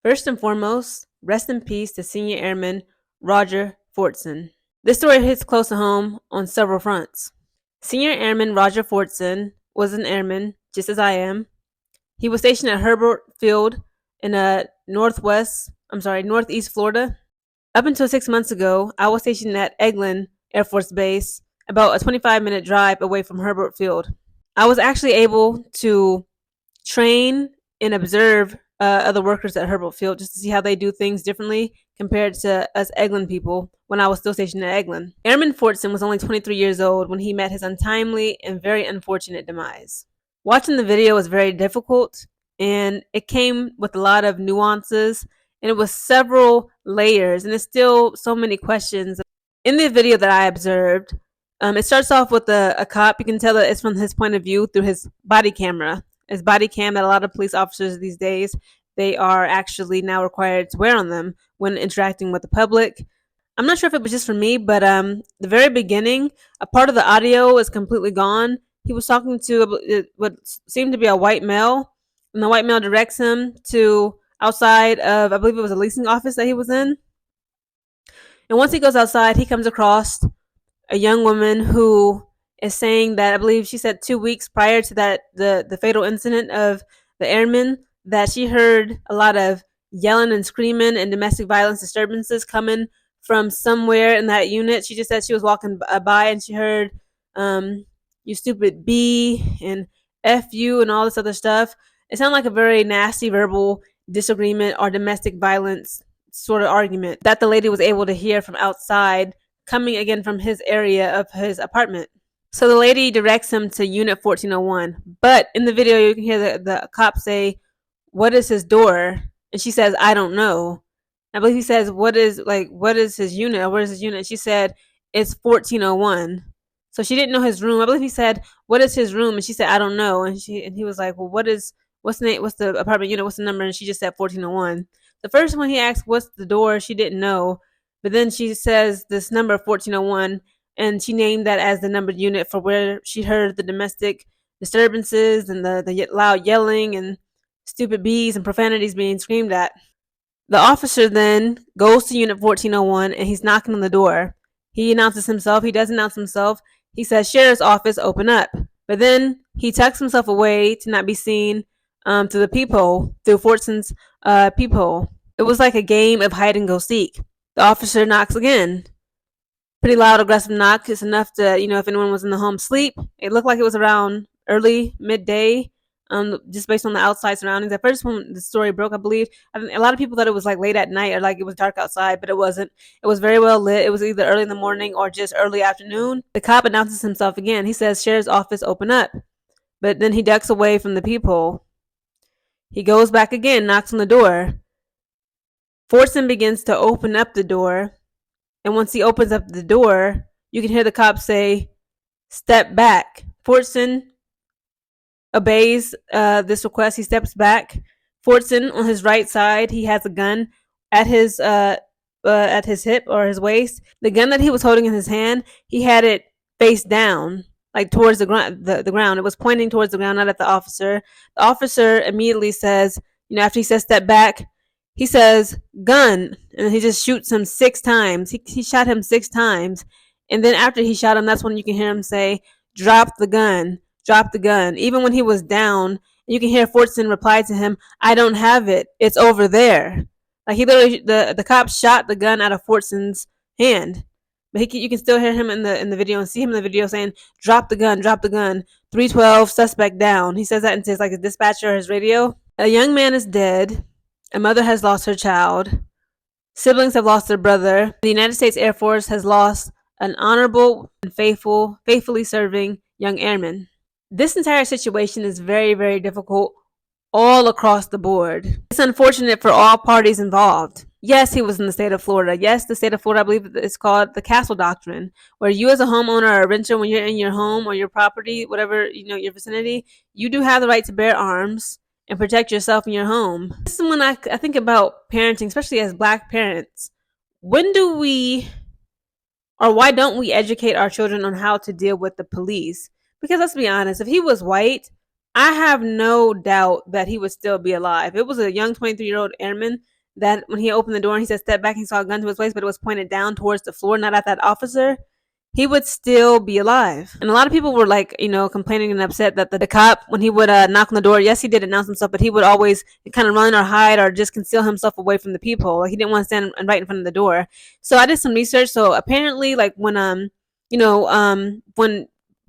First and foremost, rest in peace to Senior Airman Roger Fortson. This story hits close to home on several fronts. Senior Airman Roger Fortson was an airman, just as I am. He was stationed at Herbert Field in northeast Florida. Up until 6 months ago, I was stationed at Eglin Air Force Base, about a 25-minute drive away from Herbert Field. I was actually able to train and observe other workers at Herbert Field just to see how they do things differently compared to us Eglin people when I was still stationed at Eglin. Airman Fortson was only 23 years old when he met his untimely and very unfortunate demise. Watching the video was very difficult, and it came with a lot of nuances, and it was several layers, and it's still so many questions. In the video that I observed, it starts off with a cop. You can tell that it's from his point of view through his body camera. His body cam that a lot of police officers these days, they are actually now required to wear on them when interacting with the public. I'm not sure if it was just for me, but the very beginning, a part of the audio is completely gone. He was talking to what seemed to be a white male, and the white male directs him to outside of, I believe it was a leasing office that he was in. And once he goes outside, he comes across a young woman who is saying that, I believe she said 2 weeks prior to that the fatal incident of the airman, that she heard a lot of yelling and screaming and domestic violence disturbances coming from somewhere in that unit. She just said she was walking by and she heard you stupid B and F you and all this other stuff. It sounded like a very nasty verbal disagreement or domestic violence sort of argument that the lady was able to hear from outside, coming again from his area of his apartment. So the lady directs him to Unit 1401. But in the video, you can hear the cop say, "What is his door?" And she says, "I don't know." I believe he says, what is his unit? Or where is his unit? And she said, "It's 1401. So she didn't know his room. I believe he said, "What is his room?" And she said, "I don't know." And he was like, "Well, what's the name? What's the apartment unit? What's the number?" And she just said 1401. The first one he asked, "What's the door?" She didn't know. But then she says this number 1401, and she named that as the numbered unit for where she heard the domestic disturbances and the loud yelling and stupid bees and profanities being screamed at. The officer then goes to Unit 1401 and he's knocking on the door. He announces himself. He does announce himself. He says, "Sheriff's office, open up." But then he tucks himself away to not be seen through the peephole, through Fortson's peephole. It was like a game of hide and go seek. The officer knocks again. Pretty loud, aggressive knock. It's enough to, if anyone was in the home, sleep. It looked like it was around early, midday, just based on the outside surroundings. At first, when the story broke, I believe, a lot of people thought it was like late at night or like it was dark outside, but it wasn't. It was very well lit. It was either early in the morning or just early afternoon. The cop announces himself again. He says, "Sheriff's office, open up." But then he ducks away from the peephole. He goes back again, knocks on the door. Fortson begins to open up the door. And once he opens up the door, you can hear the cop say, "Step back." Fortson obeys this request. He steps back. Fortson, on his right side, he has a gun at his hip or his waist. The gun that he was holding in his hand, he had it face down, like towards the ground. The ground. It was pointing towards the ground, not at the officer. The officer immediately says, after he says "step back," he says "gun," and he just shoots him 6 times. He shot him 6 times, and then after he shot him, that's when you can hear him say, "Drop the gun, drop the gun." Even when he was down, you can hear Fortson reply to him, "I don't have it. It's over there." Like he literally, the cop shot the gun out of Fortson's hand, but you can still hear him in the video and see him in the video saying, "Drop the gun, drop the gun. 312, suspect down." He says that into his dispatcher or his radio. A young man is dead. A mother has lost her child. Siblings have lost their brother. The United States Air Force has lost an honorable and faithfully serving young airman. This entire situation is very, very difficult all across the board. It's unfortunate for all parties involved. Yes, he was in the state of Florida. Yes, the state of Florida, I believe it's called the Castle Doctrine, where you as a homeowner or a renter, when you're in your home or your property, whatever, your vicinity, you do have the right to bear arms and protect yourself in your home. This is when I think about parenting, especially as Black parents. When do we, or why don't we educate our children on how to deal with the police? Because let's be honest, if he was white, I have no doubt that he would still be alive. It was a young 23-year-old airman that when he opened the door and he said step back, he saw a gun to his waist, but it was pointed down towards the floor, not at that officer. He would still be alive. And a lot of people were like, complaining and upset that the cop, when he would knock on the door, yes, he did announce himself, but he would always kind of run or hide or just conceal himself away from the people. Like he didn't want to stand right in front of the door. So I did some research. So apparently, like when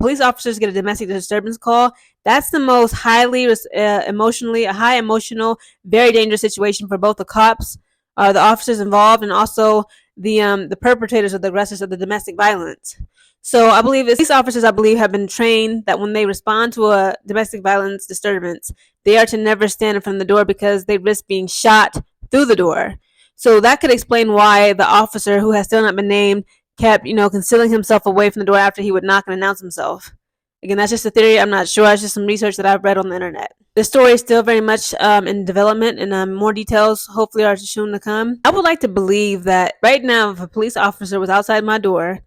police officers get a domestic disturbance call, that's the most highly emotionally, a high emotional, very dangerous situation for both the cops, the officers involved, and also the perpetrators or the aggressors of the domestic violence. So I believe these officers, I believe, have been trained that when they respond to a domestic violence disturbance, they are to never stand in front of the door because they risk being shot through the door. So that could explain why the officer, who has still not been named, kept, concealing himself away from the door after he would knock and announce himself. Again, that's just a theory. I'm not sure. It's just some research that I've read on the internet. The story is still very much in development, and more details hopefully are soon to come. I would like to believe that right now, if a police officer was outside my door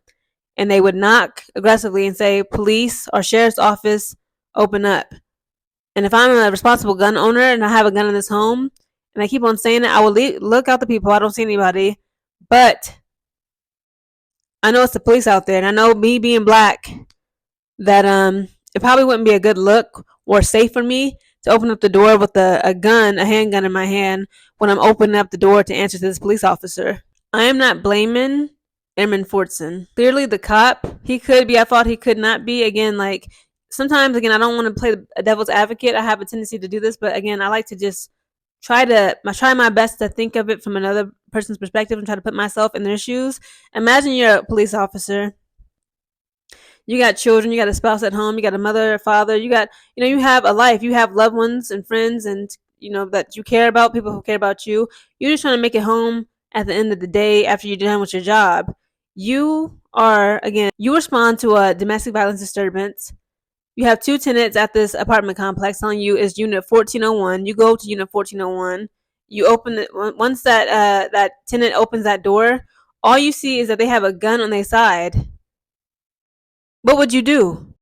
and they would knock aggressively and say, "Police or sheriff's office, open up." And if I'm a responsible gun owner and I have a gun in this home, and I keep on saying it, I will look out the people. I don't see anybody, but I know it's the police out there, and I know me being black, that it probably wouldn't be a good look or safe for me to open up the door with a gun, a handgun in my hand when I'm opening up the door to answer to this police officer. I am not blaming Airman Fortson. Clearly the cop, he could be, I thought he could not be. Again, like sometimes, again, I don't want to play a devil's advocate. I have a tendency to do this, but again, I like to just try my best to think of it from another person's perspective and try to put myself in their shoes. Imagine you're a police officer. You got children, you got a spouse at home, you got a mother, a father, you have a life, you have loved ones and friends, and that you care about, people who care about you. You're just trying to make it home at the end of the day after you're done with your job. You respond to a domestic violence disturbance. You have two tenants at this apartment complex telling you it's unit 1401. You go to unit 1401. You open it. Once that tenant opens that door, all you see is that they have a gun on their side. What would you do?